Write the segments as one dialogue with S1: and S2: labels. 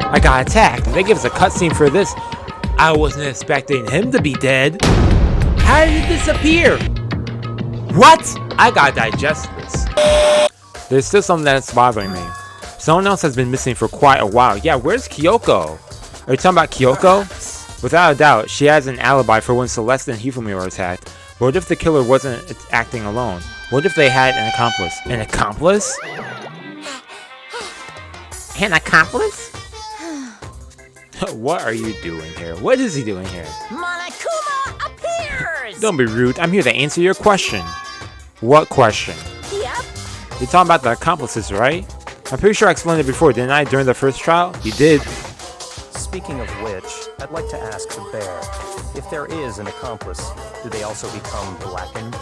S1: I got attacked. They give us a cutscene for this. I wasn't expecting him to be dead. How did it disappear? What? I gotta digest this. There's still something that's bothering me. Someone else has been missing for quite a while. Yeah, where's Kyoko? Are you talking about Kyoko? Without a doubt, she has an alibi for when Celeste and Hifumi were attacked. But what if the killer wasn't acting alone? What if they had an accomplice? An accomplice? An accomplice? What are you doing here? What is he doing here?
S2: Monokuma appears!
S1: Don't be rude. I'm here to answer your question. What question?
S2: Yep.
S1: You're talking about the accomplices, right? I'm pretty sure I explained it before, didn't I, during the first trial? You did.
S3: Speaking of which, I'd like to ask the bear, if there is an accomplice, do they also become blackened?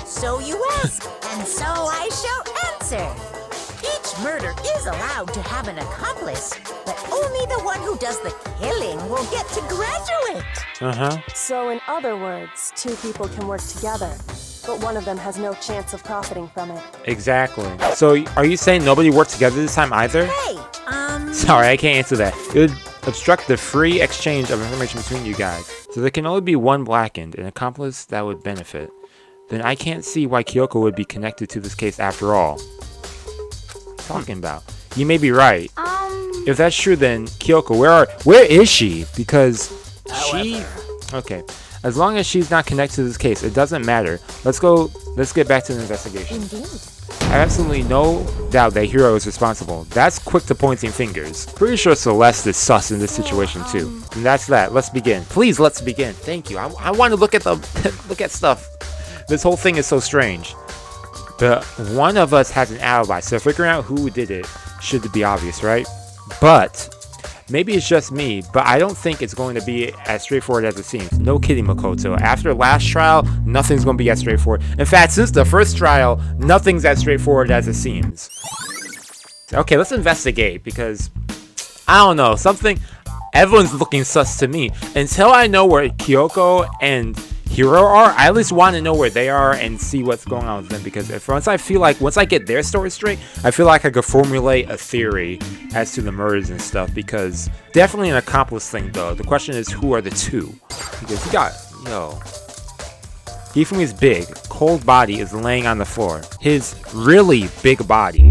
S2: So you ask, and so I shall answer. Each murder is allowed to have an accomplice, but only the one who does the killing will get to graduate.
S4: So in other words, two people can work together, but one of them has no chance of profiting from it.
S1: Exactly. So are you saying nobody worked together this time either?
S2: Hey,
S1: Sorry, I can't answer that. It would obstruct the free exchange of information between you guys. So there can only be one blackened, an accomplice that would benefit. Then I can't see why Kyoko would be connected to this case after all. Talking about. You may be right. If that's true, then Kyoko, where is she? Because she... Okay. As long as she's not connected to this case, it doesn't matter. Let's get back to the investigation.
S2: Indeed.
S1: I have absolutely no doubt that Hiro is responsible. That's quick to pointing fingers. Pretty sure Celeste is sus in this situation too. And that's that. Let's begin. Please, let's begin. Thank you. I want to look at look at stuff. This whole thing is so strange. But one of us has an alibi, so figuring out who did it should be obvious, right? But maybe it's just me, but I don't think it's going to be as straightforward as it seems. No kidding, Makoto. After last trial, nothing's going to be as straightforward. In fact, since the first trial, nothing's as straightforward as it seems. Okay, let's investigate, because I don't know, everyone's looking sus to me. Until I know where Kyoko and Hiro are, I at least want to know where they are and see what's going on with them, because once I get their story straight, I feel like I could formulate a theory as to the murders and stuff, because definitely an accomplice thing though. The question is, who are the two? Because Hifumi's big, cold body is laying on the floor. His really big body.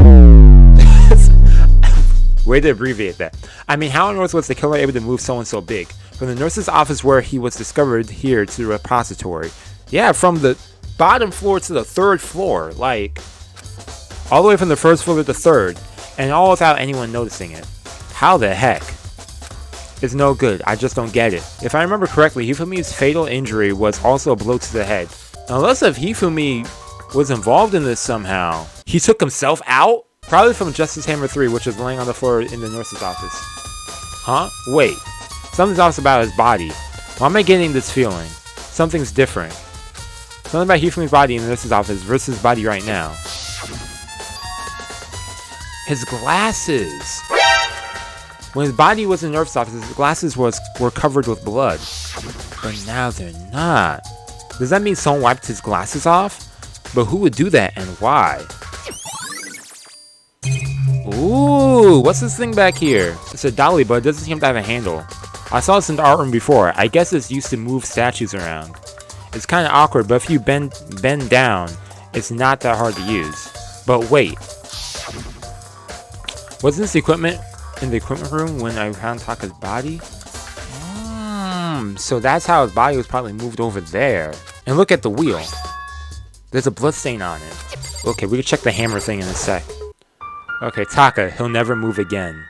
S1: Way to abbreviate that. I mean, how on earth was the killer able to move someone so big? From the nurse's office where he was discovered here to the repository. Yeah, from the bottom floor to the third floor. Like, all the way from the first floor to the third. And all without anyone noticing it. How the heck? It's no good. I just don't get it. If I remember correctly, Hifumi's fatal injury was also a blow to the head. Unless if Hifumi was involved in this somehow. He took himself out? Probably from Justice Hammer 3, which is laying on the floor in the nurse's office. Huh? Wait. Something's off about his body. Why am I getting this feeling? Something's different. Something about Hifumi's body in the nurse's office versus his body right now. His glasses. When his body was in the nurse's office, his glasses were covered with blood. But now they're not. Does that mean someone wiped his glasses off? But who would do that and why? Ooh, what's this thing back here? It's a dolly, but it doesn't seem to have a handle. I saw this in the art room before. I guess it's used to move statues around. It's kind of awkward, but if you bend down, it's not that hard to use. But wait. Wasn't this equipment in the equipment room when I found Taka's body? So that's how his body was probably moved over there. And look at the wheel. There's a blood stain on it. Okay, we can check the hammer thing in a sec. Okay, Taka, he'll never move again.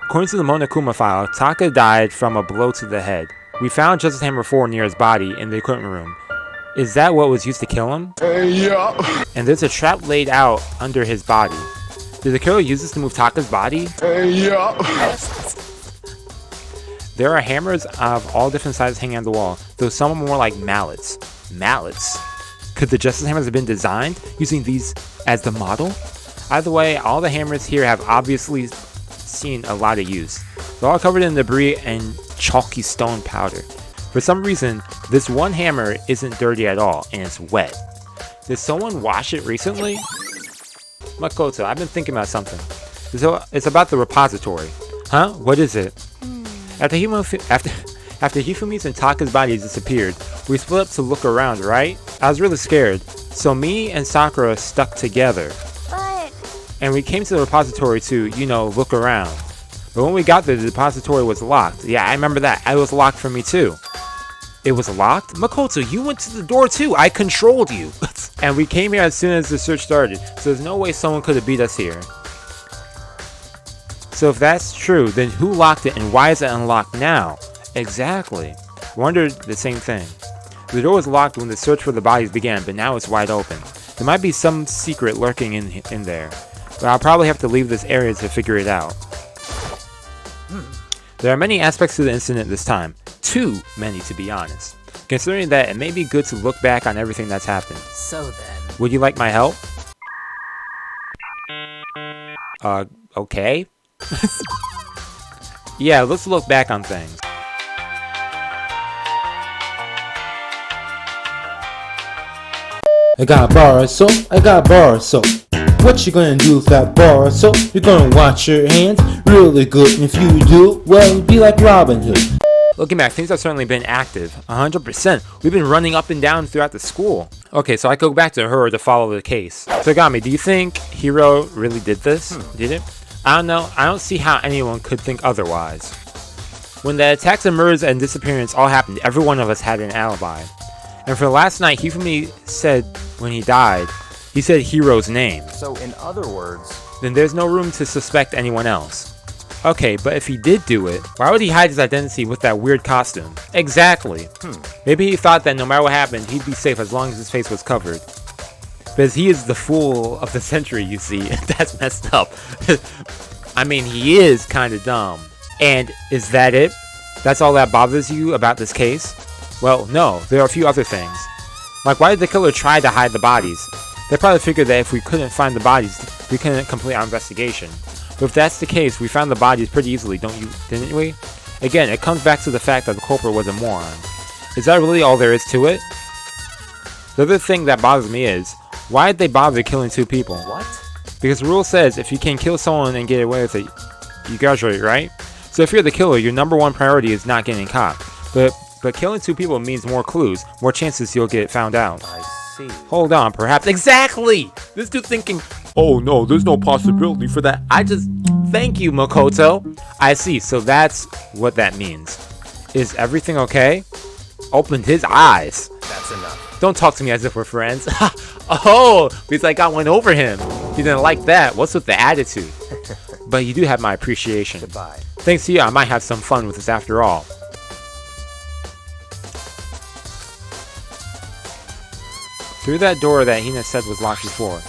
S1: According to the Monokuma file, Taka died from a blow to the head. We found Justice Hammer 4 near his body in the equipment room. Is that what was used to kill him?
S5: Yeah.
S1: And there's a trap laid out under his body. Did the killer use this to move Taka's body?
S5: Yeah.
S1: There are hammers of all different sizes hanging on the wall, though some are more like mallets. Mallets? Could the Justice Hammers have been designed using these as the model? Either way, all the hammers here have obviously seen a lot of use. They're all covered in debris and chalky stone powder. For some reason, this one hammer isn't dirty at all, and it's wet. Did someone wash it recently? Makoto, I've been thinking about something. It's about the repository. Huh? What is it? After Hifumi's and Taka's bodies disappeared, we split up to look around, right? I was really scared. So me and Sakura stuck together.
S2: But
S1: And we came to the repository to, you know, look around. But when we got there, the depository was locked. Yeah, I remember that. It was locked for me too. It was locked? Makoto, you went to the door too. I controlled you. And we came here as soon as the search started. So there's no way someone could have beat us here. So if that's true, then who locked it and why is it unlocked now? Exactly. Wondered the same thing. The door was locked when the search for the bodies began, but now it's wide open. There might be some secret lurking in there. But I'll probably have to leave this area to figure it out. There are many aspects to the incident this time. Too many, to be honest. Considering that, it may be good to look back on everything that's happened.
S2: so then,
S1: Would you like my help? Okay. Yeah, let's look back on things.
S6: I got bar soap, I got bar soap. What you gonna do with that bar soap? You're gonna wash your hands really good, and if you do, well, be like Robin Hood.
S1: Looking back, things have certainly been active. 100%. We've been running up and down throughout the school. Okay, so I go back to her to follow the case. So Gami, do you think Hiro really did this? Did it? I don't know. I don't see how anyone could think otherwise. When the attacks and murders and disappearance all happened, every one of us had an alibi. And for last night, Hifumi said when he died, he said Hiro's name.
S3: So, in other words,
S1: Then there's no room to suspect anyone else. Okay, but if he did do it, why would he hide his identity with that weird costume? Exactly. Maybe he thought that no matter what happened, he'd be safe as long as his face was covered. Because he is the fool of the century, you see. That's messed up. I mean, he is kind of dumb. And is that it? That's all that bothers you about this case? Well, no, there are a few other things. Like, why did the killer try to hide the bodies? They probably figured that if we couldn't find the bodies, we couldn't complete our investigation. But if that's the case, we found the bodies pretty easily, didn't we? Again, it comes back to the fact that the culprit was a moron. Is that really all there is to it? The other thing that bothers me is, why did they bother killing two people?
S3: what?
S1: Because the rule says if you can kill someone and get away with it, you graduate, right? So if you're the killer, your number one priority is not getting caught. But killing two people means more clues, more chances you'll get found out.
S3: I see.
S1: Hold on, perhaps. Exactly! This dude thinking, oh no, there's no possibility for that. Thank you, Makoto. I see, so that's what that means. Is everything okay? Opened his eyes.
S3: That's enough.
S1: Don't talk to me as if we're friends. Oh, because I got one over him. He didn't like that. What's with the attitude? But you do have my appreciation.
S3: Goodbye.
S1: Thanks to you, I might have some fun with this after all. Through that door that Hina said was locked before.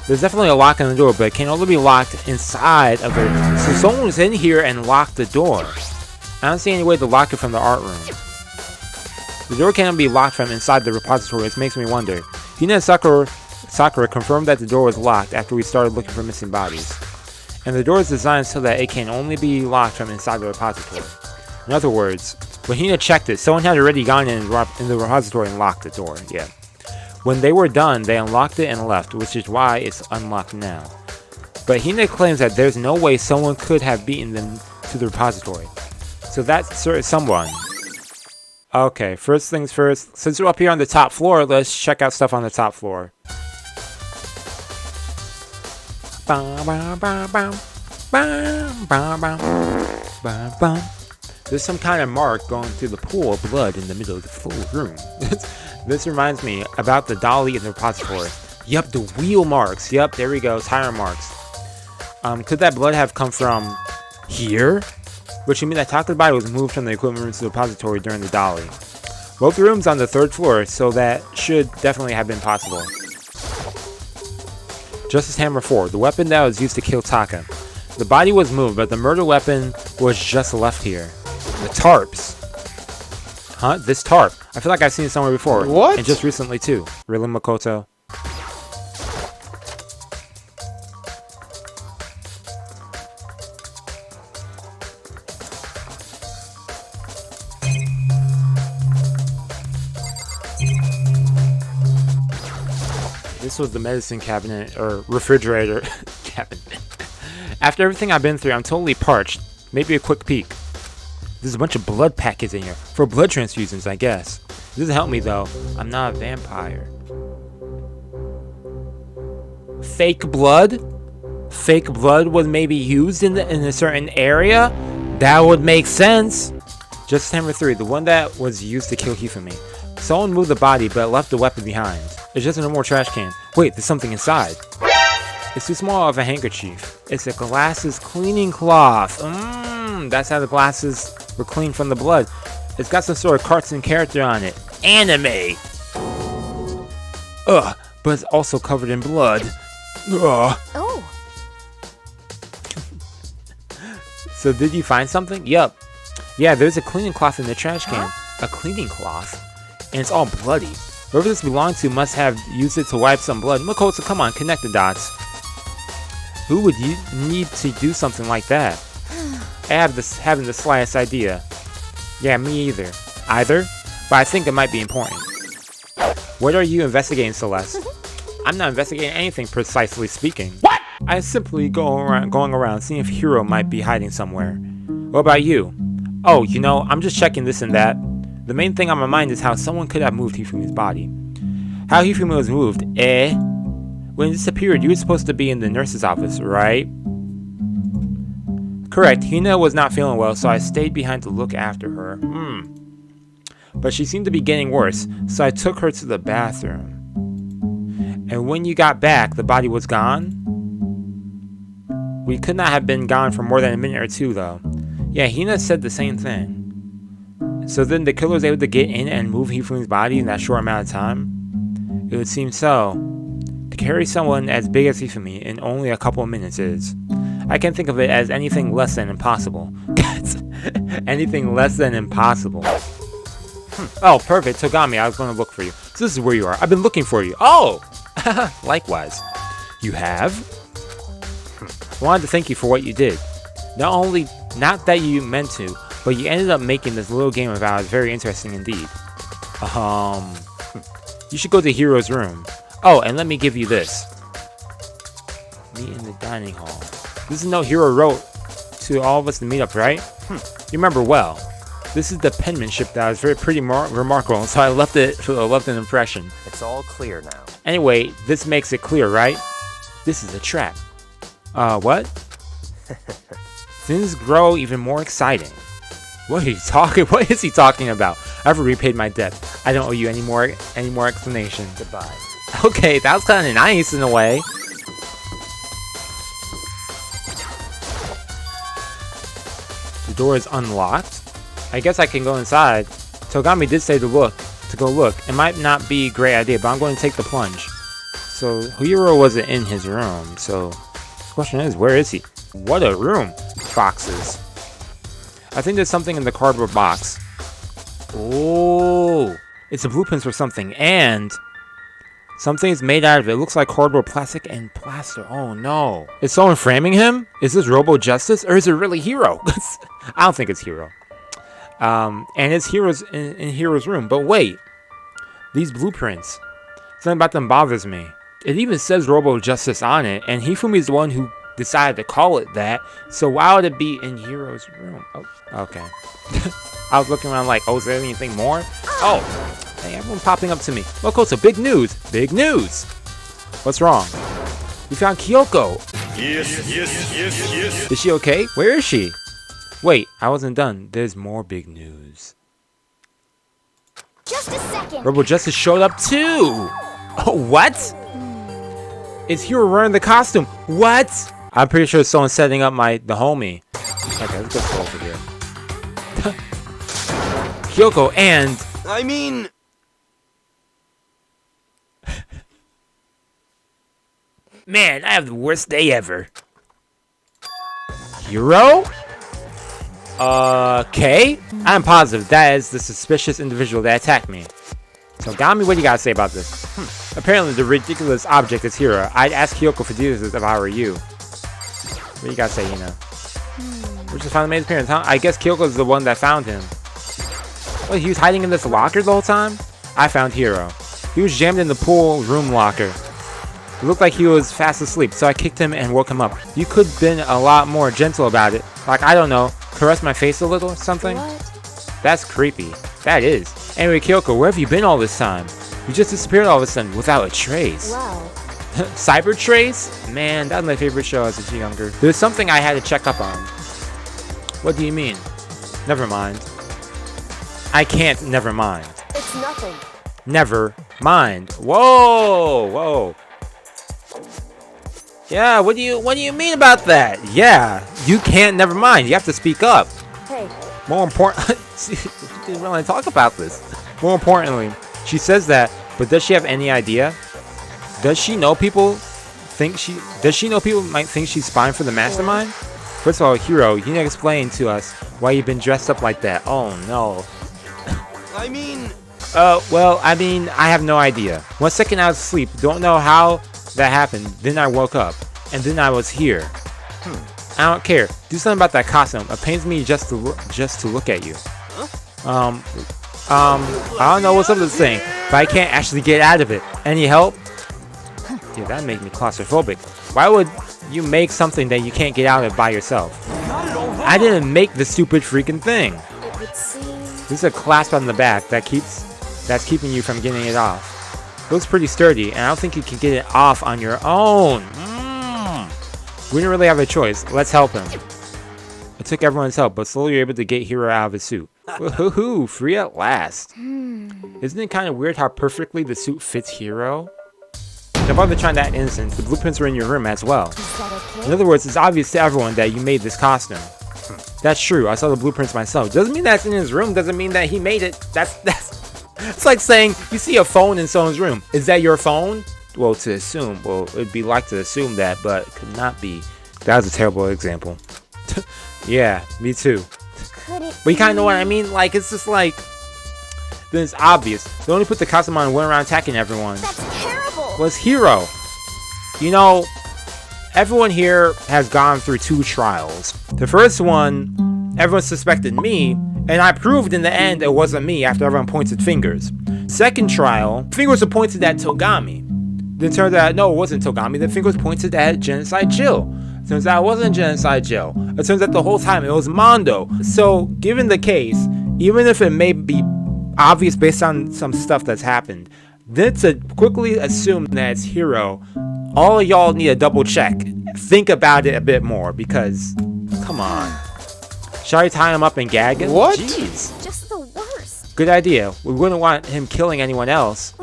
S1: There's definitely a lock on the door, but it can only be locked inside of it. So someone was in here and locked the door. I don't see any way to lock it from the art room. The door cannot be locked from inside the repository, which makes me wonder. Hina and Sakura confirmed that the door was locked after we started looking for missing bodies. And the door is designed so that it can only be locked from inside the repository. In other words, when Hina checked it, someone had already gone in the repository and locked the door. Yeah. When they were done, they unlocked it and left, which is why it's unlocked now. But Hina claims that there's no way someone could have beaten them to the repository. So that's someone. Okay, first things first. Since we're up here on the top floor, let's check out stuff on the top floor. There's some kind of mark going through the pool of blood in the middle of the full room. This reminds me about the dolly in the repository. Yup, the wheel marks. Yup, there we go, tire marks. Could that blood have come from here? Which would mean that Taka's body was moved from the equipment room to the repository during the dolly. Both rooms on the 3rd floor, so that should definitely have been possible. Justice Hammer 4, the weapon that was used to kill Taka. The body was moved, but the murder weapon was just left here. The tarps. Huh? This tarp. I feel like I've seen it somewhere before.
S5: What?
S1: And just recently too. Really, Makoto? This was the medicine cabinet, or refrigerator cabinet. After everything I've been through, I'm totally parched. Maybe a quick peek. There's a bunch of blood packets in here for blood transfusions, I guess. It doesn't help me though. I'm not a vampire. Fake blood? Fake blood was maybe used in a certain area? That would make sense. Justice Hammer 3, the one that was used to kill Hifumi. Someone moved the body but left the weapon behind. It's just a normal trash can. Wait, there's something inside. It's too small of a handkerchief. It's a glasses cleaning cloth. That's how the glasses were cleaned from the blood. It's got some sort of cartoon character on it. Anime! Ugh, but it's also covered in blood. Ugh.
S4: Oh,
S1: So did you find something? Yup. Yeah, there's a cleaning cloth in the trash can. A cleaning cloth? And it's all bloody. Whoever this belongs to must have used it to wipe some blood. Makoto, come on, connect the dots. Who would you need to do something like that? I haven't the slightest idea. Yeah, me either. Either? But I think it might be important. What are you investigating, Celeste? I'm not investigating anything, precisely speaking. What? I'm simply going around seeing if Hiro might be hiding somewhere. What about you? Oh, you know, I'm just checking this and that. The main thing on my mind is how someone could have moved Hifumi's body. How Hifumi was moved, eh? When it disappeared, you were supposed to be in the nurse's office, right? Correct, Hina was not feeling well, so I stayed behind to look after her. But she seemed to be getting worse, so I took her to the bathroom. And when you got back, the body was gone? We could not have been gone for more than a minute or two, though. Yeah, Hina said the same thing. So then the killer was able to get in and move Hifumi's body in that short amount of time? It would seem so. To carry someone as big as Hifumi in only a couple of minutes is... I can't think of it as anything less than impossible. Anything less than impossible. Oh, perfect. Togami, I was going to look for you. So this is where you are. I've been looking for you. Oh! Likewise. You have? I wanted to thank you for what you did. Not that you meant to, but you ended up making this little game of ours very interesting indeed. You should go to Hiro's room. Oh, and let me give you this. Meet in the dining hall. This is a note Hiro wrote to all of us to meet up, right? You remember well. This is the penmanship that was pretty remarkable, so I left an impression.
S3: It's all clear now.
S1: Anyway, this makes it clear, right? This is a trap. What? Things grow even more exciting. What is he talking about? I've repaid my debt. I don't owe you any more explanation.
S3: Goodbye.
S1: Okay, that was kind of nice in a way. The door is unlocked. I guess I can go inside. Togami did say to go look. It might not be a great idea, but I'm going to take the plunge. So Hiro wasn't in his room. So the question is, where is he? What a room. Boxes. I think there's something in the cardboard box. Oh, it's a blueprint for something, and something is made out of it. It looks like cardboard, plastic, and plaster. Oh no. Is someone framing him? Is this Robo Justice, or is it really Hiro? I don't think it's Hiro. And it's Hiro's in Hiro's room. But wait, these blueprints, something about them bothers me. It even says Robo Justice on it, and Hifumi is the one who decided to call it that. So why would it be in Hiro's room? Oh, okay. I was looking around like, oh, is there anything more? Oh, hey, everyone popping up to me. Makoto, big news! Big news! What's wrong? We found Kyoko! Yes. Is she okay? Where is she? Wait, I wasn't done. There's more big news.
S7: Just a second.
S1: Robo Justice showed up too! Oh, what? It's Hiro wearing the costume. What? I'm pretty sure someone's setting up the homie. Okay, let's go over here. Kyoko and...
S5: I mean...
S1: Man, I have the worst day ever. Hiro? Okay? I'm positive that is the suspicious individual that attacked me. So, Gami, what do you gotta say about this? Apparently, the ridiculous object is Hiro. I'd ask Kyoko for details if I were you. What do you gotta say, Hina? We just finally made his appearance, huh? I guess Kyoko's the one that found him. Wait, he was hiding in this locker the whole time? I found Hiro. He was jammed in the pool room locker. It looked like he was fast asleep, so I kicked him and woke him up. You could have been a lot more gentle about it. Like, I don't know, caress my face a little or something?
S4: What?
S1: That's creepy. That is. Anyway, Kyoko, where have you been all this time? You just disappeared all of a sudden without a trace.
S4: Well,
S1: Cyber Trace? Man, that was my favorite show as a younger. There's something I had to check up on. What do you mean? Never mind. I can't never mind.
S4: it's nothing.
S1: Never mind. Whoa, whoa. Yeah, what do you mean about that? Yeah, you can't never mind. You have to speak up.
S4: Hey,
S1: More important, she didn't really talk about this. More importantly, she says that, but does she have any idea? Does she know people might think she's spying for the mastermind? First of all, Hiro, you need to explain to us why you've been dressed up like that. Oh no.
S7: I mean,
S1: Well, I mean, I have no idea. 1 second I was asleep, don't know how that happened. Then I woke up, and then I was here. I don't care. Do something about that costume. It pains me just to look at you. I don't know what's up with this thing, but I can't actually get out of it. Any help? Yeah, that made me claustrophobic. Why would you make something that you can't get out of by yourself? I didn't make the stupid freaking thing.
S4: it would seem.
S1: There's a clasp on the back that's keeping you from getting it off. Looks pretty sturdy, and I don't think you can get it off on your own. We didn't really have a choice. Let's help him. It took everyone's help, but slowly you're able to get Hiro out of his suit. Woohoo! Free at last. Isn't it kind of weird how perfectly the suit fits Hiro? Don't bother trying that innocent. The blueprints were in your room as well.
S4: Is that okay?
S1: In other words, it's obvious to everyone that you made this costume. That's true. I saw the blueprints myself. Doesn't mean that's in his room. Doesn't mean that he made it. That's. It's like saying you see a phone in someone's room. Is that your phone? Well, to assume. Well, it'd be like to assume that, but it could not be. That was a terrible example. Yeah, me too.
S2: Could it
S1: But you kind of know what I mean? Like, it's just like. Then it's obvious. They only put the costume on and went around attacking everyone.
S2: That's terrible.
S1: Was Hiro. You know, everyone here has gone through 2 trials. The first one, everyone suspected me, and I proved in the end it wasn't me after everyone pointed fingers. Second trial, fingers were pointed at Togami. Then it turns out, no, it wasn't Togami. The fingers pointed at Genocide Jill. Turns out it wasn't Genocide Jill. It turns out the whole time it was Mondo. So, given the case, even if it may be obvious based on some stuff that's happened, then to quickly assume that it's Hiro, all of y'all need a double check. Think about it a bit more, because, come on. Shall I tie him up and gag him?
S6: What?
S1: Jeez.
S2: Just the worst.
S1: Good idea. We wouldn't want him killing anyone else.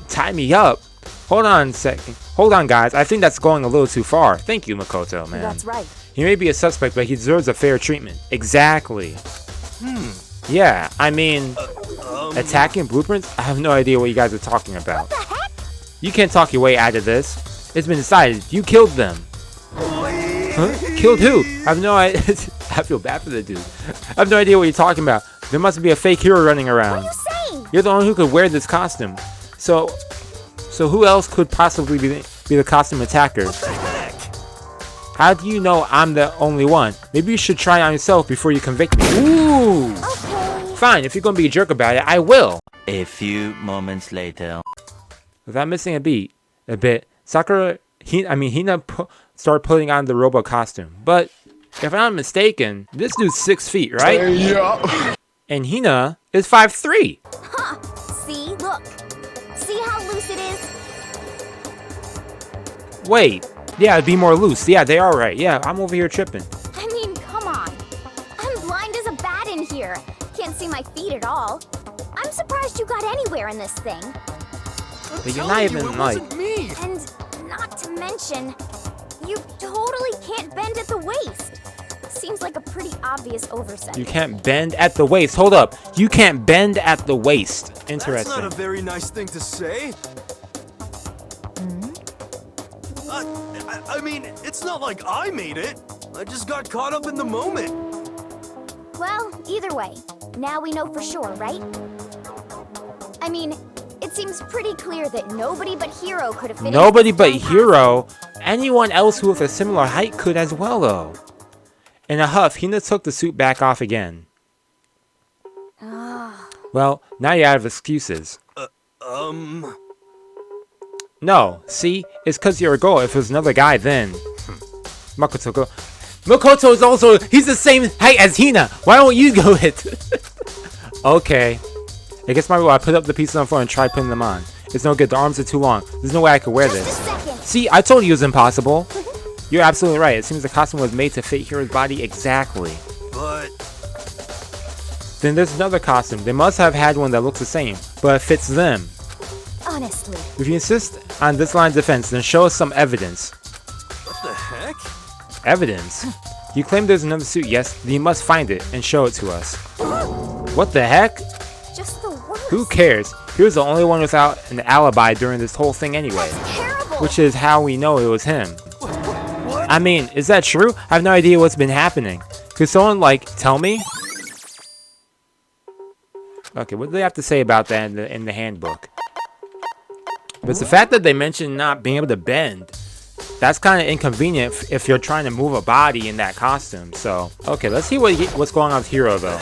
S1: Tie me up? Hold on a second. Hold on, guys. I think that's going a little too far. Thank you, Makoto, man.
S4: That's right.
S1: He may be a suspect, but he deserves a fair treatment. Exactly. Yeah, I mean, attacking blueprints? I have no idea what you guys are talking about. You can't talk your way out of this. It's been decided. You killed them. Huh? Killed who? I have no idea. I feel bad for the dude. I have no idea what you're talking about. There must be a fake hero running around.
S2: What are you saying?
S1: You're the one who could wear this costume. So who else could possibly be the costume attacker? How do you know I'm the only one? Maybe you should try it on yourself before you convict me. Ooh!
S2: Okay.
S1: Fine, if you're gonna be a jerk about it, I will.
S8: A few moments later.
S1: Without missing a bit, Hina started putting on the robot costume. But if I'm not mistaken, this dude's 6 feet, right?
S5: Yeah.
S1: And Hina is 5'3".
S2: Huh. See? Look. See how loose it is?
S1: Wait, yeah, it'd be more loose. Yeah, they are right. Yeah, I'm over here tripping.
S2: I mean, come on. I'm blind as a bat in here. Can't see my feet at all. I'm surprised you got anywhere in this thing.
S1: But you're not even like.
S7: me.
S2: And not to mention, you totally can't bend at the waist. Seems like a pretty obvious oversight.
S1: You can't bend at the waist. Hold up. You can't bend at the waist.
S7: That's
S1: Interesting.
S7: not a very nice thing to say. I mean, it's not like I made it. I just got caught up in the moment.
S2: Well, either way, now we know for sure, right? I mean, it seems pretty clear that nobody but Hiro could have fit into
S1: Nobody
S2: this
S1: but
S2: tiny
S1: Hiro. Anyone else who with a similar height could as well, though. In a huff, Hina took the suit back off again. Well, now you're out of excuses. No, see? It's because you're a girl. If it was another guy, then... Makoto, Makoto is also, he's the same height as Hina. Why don't you go it? Okay. I guess my rule, I put up the pieces on the floor and try putting them on. It's no good, the arms are too long. There's no way I could wear this. See, I told you it was impossible. You're absolutely right. It seems the costume was made to fit Hiro's body exactly.
S7: But
S1: Then there's another costume. They must have had one that looks the same, but it fits them.
S4: Honestly.
S1: If you insist on this line of defense, then show us some evidence.
S7: what the heck?
S1: Evidence? You claim there's another suit, yes? Then you must find it and show it to us. What the heck?
S4: Just the worst.
S1: Who cares? Here's the only one without an alibi during this whole thing anyway.
S4: Terrible.
S1: Which is how we know it was him.
S7: What?
S1: I mean, is that true? I have no idea what's been happening. Could someone, like, tell me? Okay, what do they have to say about that in the handbook? But it's the fact that they mentioned not being able to bend. That's kind of inconvenient if you're trying to move a body in that costume. So, okay, let's see what's going on with Hiro, though.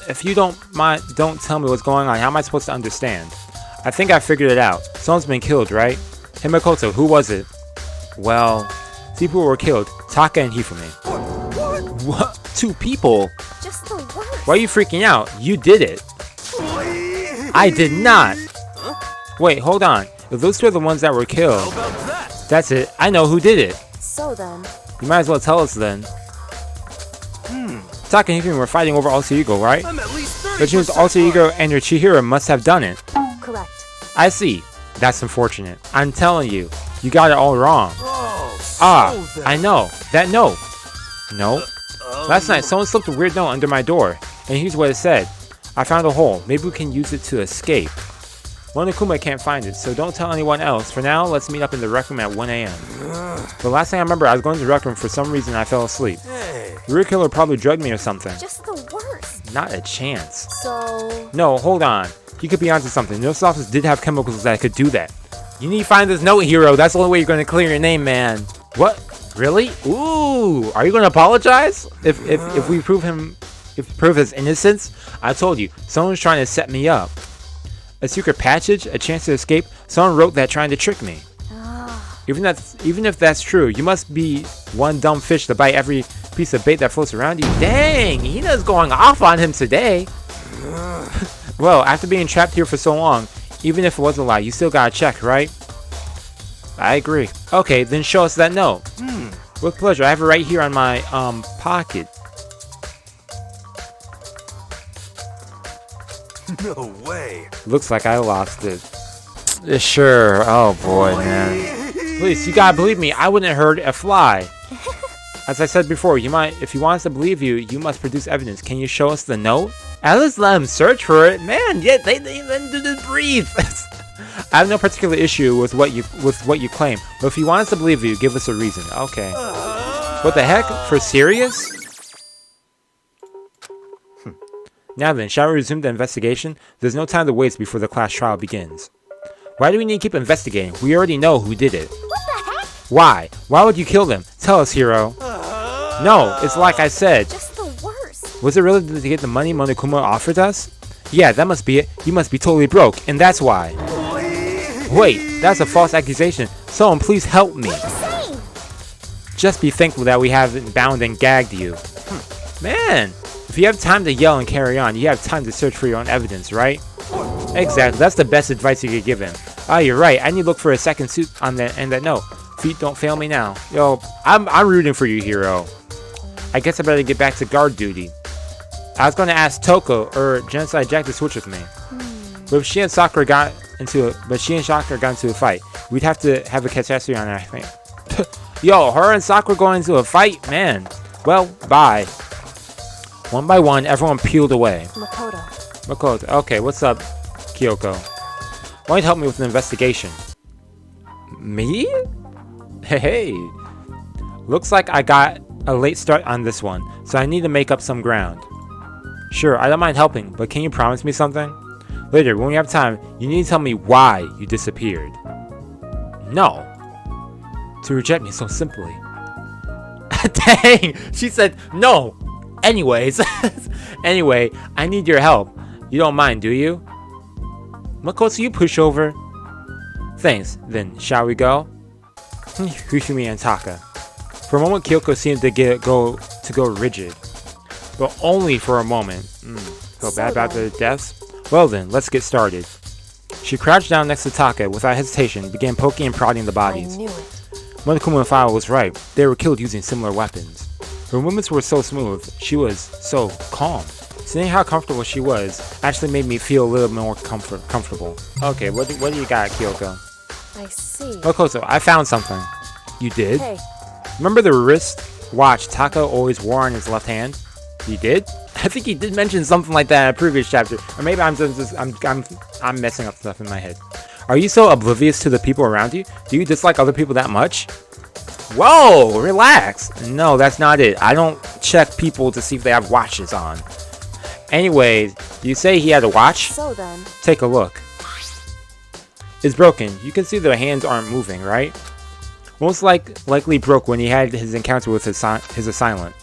S1: If you don't mind, don't tell me what's going on. How am I supposed to understand? I think I figured it out. Someone's been killed, right? Hey, Makoto, who was it? Well, 2 people were killed. Taka and Hifumi. What? 2 people?
S4: Just the worst.
S1: Why are you freaking out? You did it. I did not. Wait, hold on. If those 2 are the ones that were killed,
S7: How about that?
S1: that's it. I know who did it.
S4: So then.
S1: You might as well tell us then. Taka and Hifumi were fighting over Alter Ego, right?
S7: I'm at least 30%
S1: Which means Alter Ego and your Chihiro must have done it.
S4: Correct.
S1: I see. That's unfortunate. I'm telling you, you got it all wrong.
S7: Oh, so then.
S1: I know. That note. No. Last night, someone slipped a weird note under my door, and here's what it said. I found a hole. Maybe we can use it to escape. Monokuma can't find it, so don't tell anyone else. For now, let's meet up in the rec room at 1 a.m. The last thing I remember, I was going to the rec room. For some reason, I fell asleep.
S7: Hey.
S1: The real killer probably drugged me or something.
S4: Just the worst.
S1: Not a chance.
S4: So.
S1: No, hold on. He could be onto something. No office did have chemicals that could do that. You need to find this note, Hiro. That's the only way you're going to clear your name, man. What? Really? Ooh. Are you going to apologize? If we prove his innocence? I told you. Someone's trying to set me up. A secret passage? A chance to escape? Someone wrote that trying to trick me. Even if that's true, you must be one dumb fish to bite every piece of bait that floats around you. Dang, Hina's going off on him today. Well, after being trapped here for so long, even if it was a lie, you still gotta check, right? I agree. Okay, then show us that note. With pleasure. I have it right here on my pocket.
S7: No way.
S1: Looks like I lost it. Sure. Oh boy, man. Please, you gotta believe me. I wouldn't hurt a fly. As I said before, if you want us to believe you, you must produce evidence. Can you show us the note? At least let them search for it, man. Yeah, they didn't breathe. I have no particular issue with what you claim, but if you want us to believe you, give us a reason. Okay. What the heck? For serious? Now then, shall we resume the investigation? There's no time to waste before the class trial begins. Why do we need to keep investigating? We already know who did it.
S4: What the heck?
S1: Why? Why would you kill them? Tell us, Hiro. No, it's like I said.
S4: Just the worst.
S1: Was it really to get the money Monokuma offered us? Yeah, that must be it. You must be totally broke, and that's why. Wait, that's a false accusation. Someone please help me.
S4: What are you saying?
S1: Just be thankful that we haven't bound and gagged you. Man, if you have time to yell and carry on, you have time to search for your own evidence, right? Exactly, that's the best advice you could give him. Ah, you're right. I need to look for a second suit on that note. Feet don't fail me now. Yo, I'm rooting for you, Hiro. I guess I better get back to guard duty. I was going to ask Toko or Genocide Jack to switch with me. But if she and Sakura got into a fight, we'd have to have a catastrophe on her, I think. Yo, her and Sakura going into a fight? Man. Well, bye. One by one, everyone peeled away. Makoto. Okay, what's up, Kyoko? Why don't you help me with an investigation? Me? Hey. Looks like I got a late start on this one, so I need to make up some ground. Sure, I don't mind helping, but can you promise me something? Later, when we have time, you need to tell me why you disappeared. No. To reject me so simply. Dang! She said no! Anyways. Anyway, I need your help. You don't mind, do you? Makoto, you push over. Thanks. Then, shall we go? Hifumi and Taka. For a moment, Kyoko seemed to go rigid, but only for a moment. Feel bad about their deaths? Well then, let's get started. She crouched down next to Taka without hesitation, began poking and prodding the bodies.
S4: I knew it.
S1: Monokuma and File was right. They were killed using similar weapons. Her movements were so smooth. She was so calm. Seeing how comfortable she was actually made me feel a little more comfortable. Okay, what do you got, Kyoko?
S4: I see.
S1: Makoto, I found something. You did?
S4: Hey,
S1: Remember the wrist watch Taka always wore on his left hand? You did? I think he did mention something like that in a previous chapter. Or maybe I'm messing up stuff in my head. Are you so oblivious to the people around you? Do you dislike other people that much? Whoa, relax. No, that's not it. I don't check people to see if they have watches on. Anyways, you say he had a watch?
S4: so then,
S1: Take a look. It's broken. You can see their hands aren't moving, right? Most likely broke when he had his encounter with his assailant.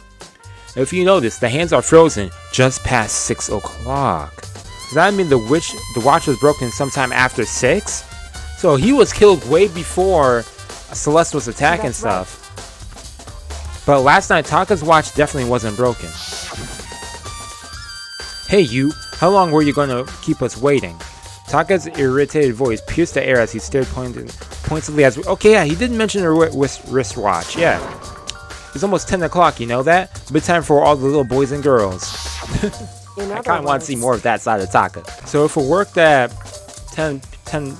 S1: If you notice, the hands are frozen just past 6 o'clock. Does that mean the watch was broken sometime after 6? So he was killed way before Celeste was attacking
S4: That's right.
S1: stuff. But last night, Taka's watch definitely wasn't broken. Hey you, how long were you going to keep us waiting? Taka's irritated voice pierced the air as he stared pointedly as okay, yeah, he didn't mention her wristwatch, yeah. It's almost 10 o'clock, you know that? Good time for all the little boys and girls.
S4: in
S1: I
S4: other
S1: kind of want to see
S4: words,
S1: more of that side of Taka. So if it worked at 10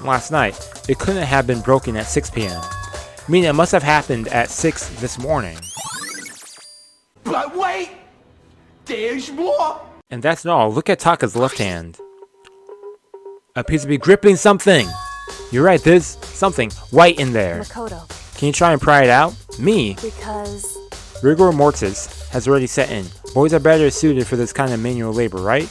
S1: last night, it couldn't have been broken at 6 p.m. Meaning it must have happened at 6 this morning.
S5: But wait! There's more!
S1: And that's not all. Look at Taka's left hand. Appears to be gripping something. You're right, there's something white in there.
S4: Makoto,
S1: Can you try and pry it out? Me.
S4: because
S1: Rigor mortis has already set in. Boys are better suited for this kind of manual labor, right?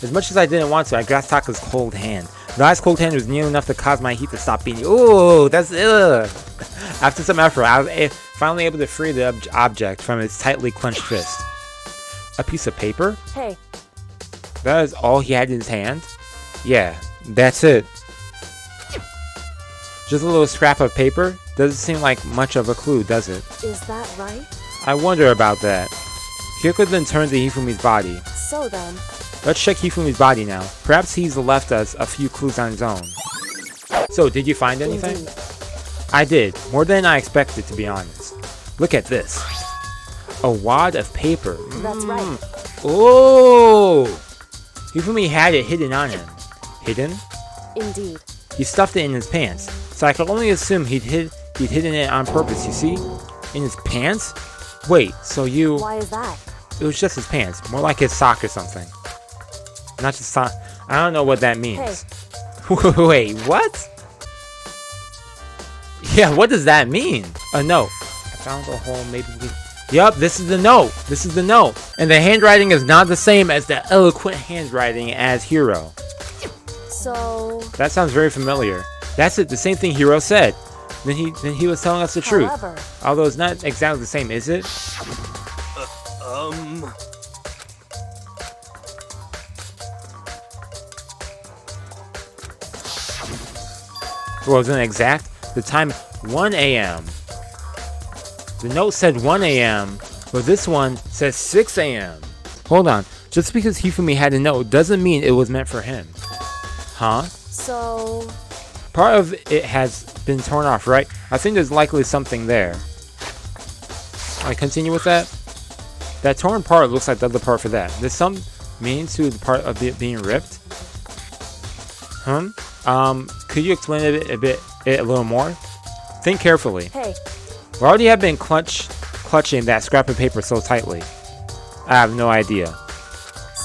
S1: As much as I didn't want to, I grasped Taka's cold hand. The ice cold hand was near enough to cause my heat to stop beating. Ooh, that's ugh. After some effort, I was finally able to free the object from its tightly clenched fist. A piece of paper?
S4: hey,
S1: That is all he had in his hand? Yeah, that's it. Just a little scrap of paper? Doesn't seem like much of a clue, does it?
S4: is that right?
S1: I wonder about that. Kyoko then turned to Hifumi's body.
S4: So then,
S1: Let's check Hifumi's body now. Perhaps he's left us a few clues on his own. So, did you find anything?
S4: indeed.
S1: I did. More than I expected, to be honest. Look at this. A wad of paper.
S4: That's right.
S1: Oh! Hifumi had it hidden on him. Hidden?
S4: Indeed.
S1: He stuffed it in his pants. So I could only assume he'd hidden it on purpose, you see? In his pants? Wait, so you...
S4: Why is that?
S1: It was just his pants. More like his sock or something. Not just sock. I don't know what that means. Wait, what? Yeah, what does that mean? A note. I found a hole, maybe we... Yup, this is the note. This is the note. And the handwriting is not the same as the eloquent handwriting as Hiro.
S4: So,
S1: That sounds very familiar. That's it, the same thing Hiro said. Then he was telling us the truth.
S4: however,
S1: Although it's not exactly the same, is it? Well, it wasn't exact. The time 1 a.m. The note said 1 a.m., but this one says 6 a.m. Hold on. Just because Hifumi had a note doesn't mean it was meant for him. Huh?
S4: so,
S1: Part of it has been torn off, right? I think there's likely something there. I continue with that. That torn part looks like the other part for that. There's some meaning to the part of it being ripped. Could you explain it a little more? Think carefully.
S4: hey,
S1: Why would he have been clutching that scrap of paper so tightly? I have no idea.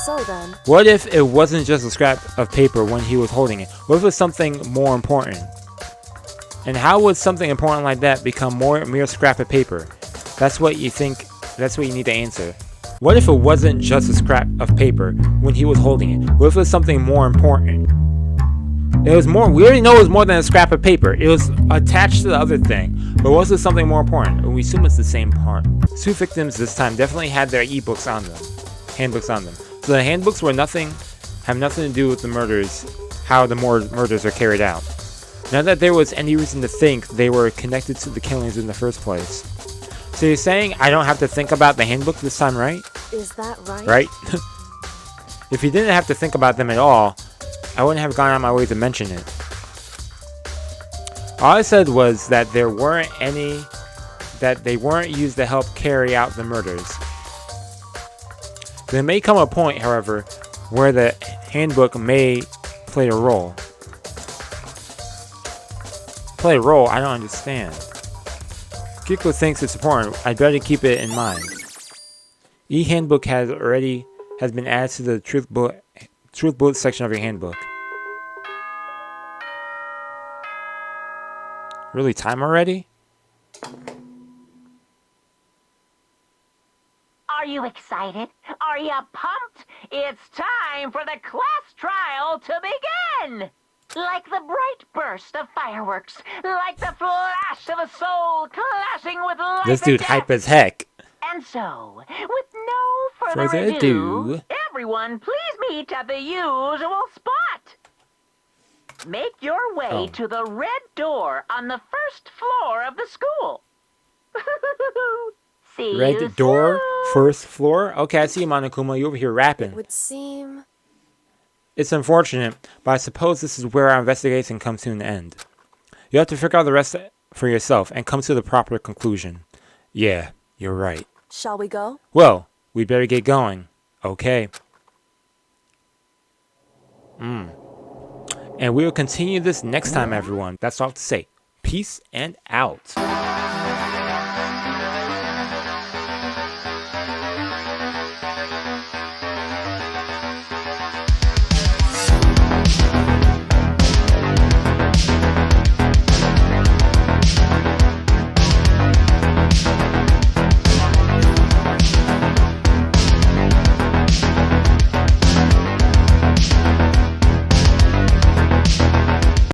S4: so then,
S1: What if it wasn't just a scrap of paper when he was holding it? What if it was something more important? And how would something important like that become mere scrap of paper? That's what you think. That's what you need to answer. What if it wasn't just a scrap of paper when he was holding it? What if it was something more important? It was more. We already know it was more than a scrap of paper. It was attached to the other thing. But was it something more important? And we assume it's the same part. Two victims this time definitely had their e-books on them, handbooks on them. So the handbooks have nothing to do with the murders, how the murders are carried out. Not that there was any reason to think they were connected to the killings in the first place. So you're saying I don't have to think about the handbook this time, right?
S4: Is that right?
S1: Right? If you didn't have to think about them at all, I wouldn't have gone out my way to mention it. All I said was that there weren't any, that they weren't used to help carry out the murders. There may come a point, however, where the handbook may play a role. Play a role? I don't understand. Kiko thinks it's important. I'd better keep it in mind. E-handbook has been added to the truth bullet section of your handbook. Really, time already?
S2: Are you excited? Are you pumped? It's time for the class trial to begin! Like the bright burst of fireworks, like the flash of a soul clashing with life.
S1: This dude hype as heck.
S2: And so, with no further ado, everyone please meet at the usual spot. Make your way to the red door on the first floor of the school. See
S1: Red
S2: you
S1: door,
S2: soon.
S1: first floor? Okay, I see you, Monokuma. You over here rapping.
S4: It would seem...
S1: It's unfortunate, but I suppose this is where our investigation comes to an end. You have to figure out the rest for yourself and come to the proper conclusion. Yeah, you're right.
S4: Shall we go?
S1: Well, we'd better get going. Okay. And we will continue this next time, everyone. That's all to say. Peace and out.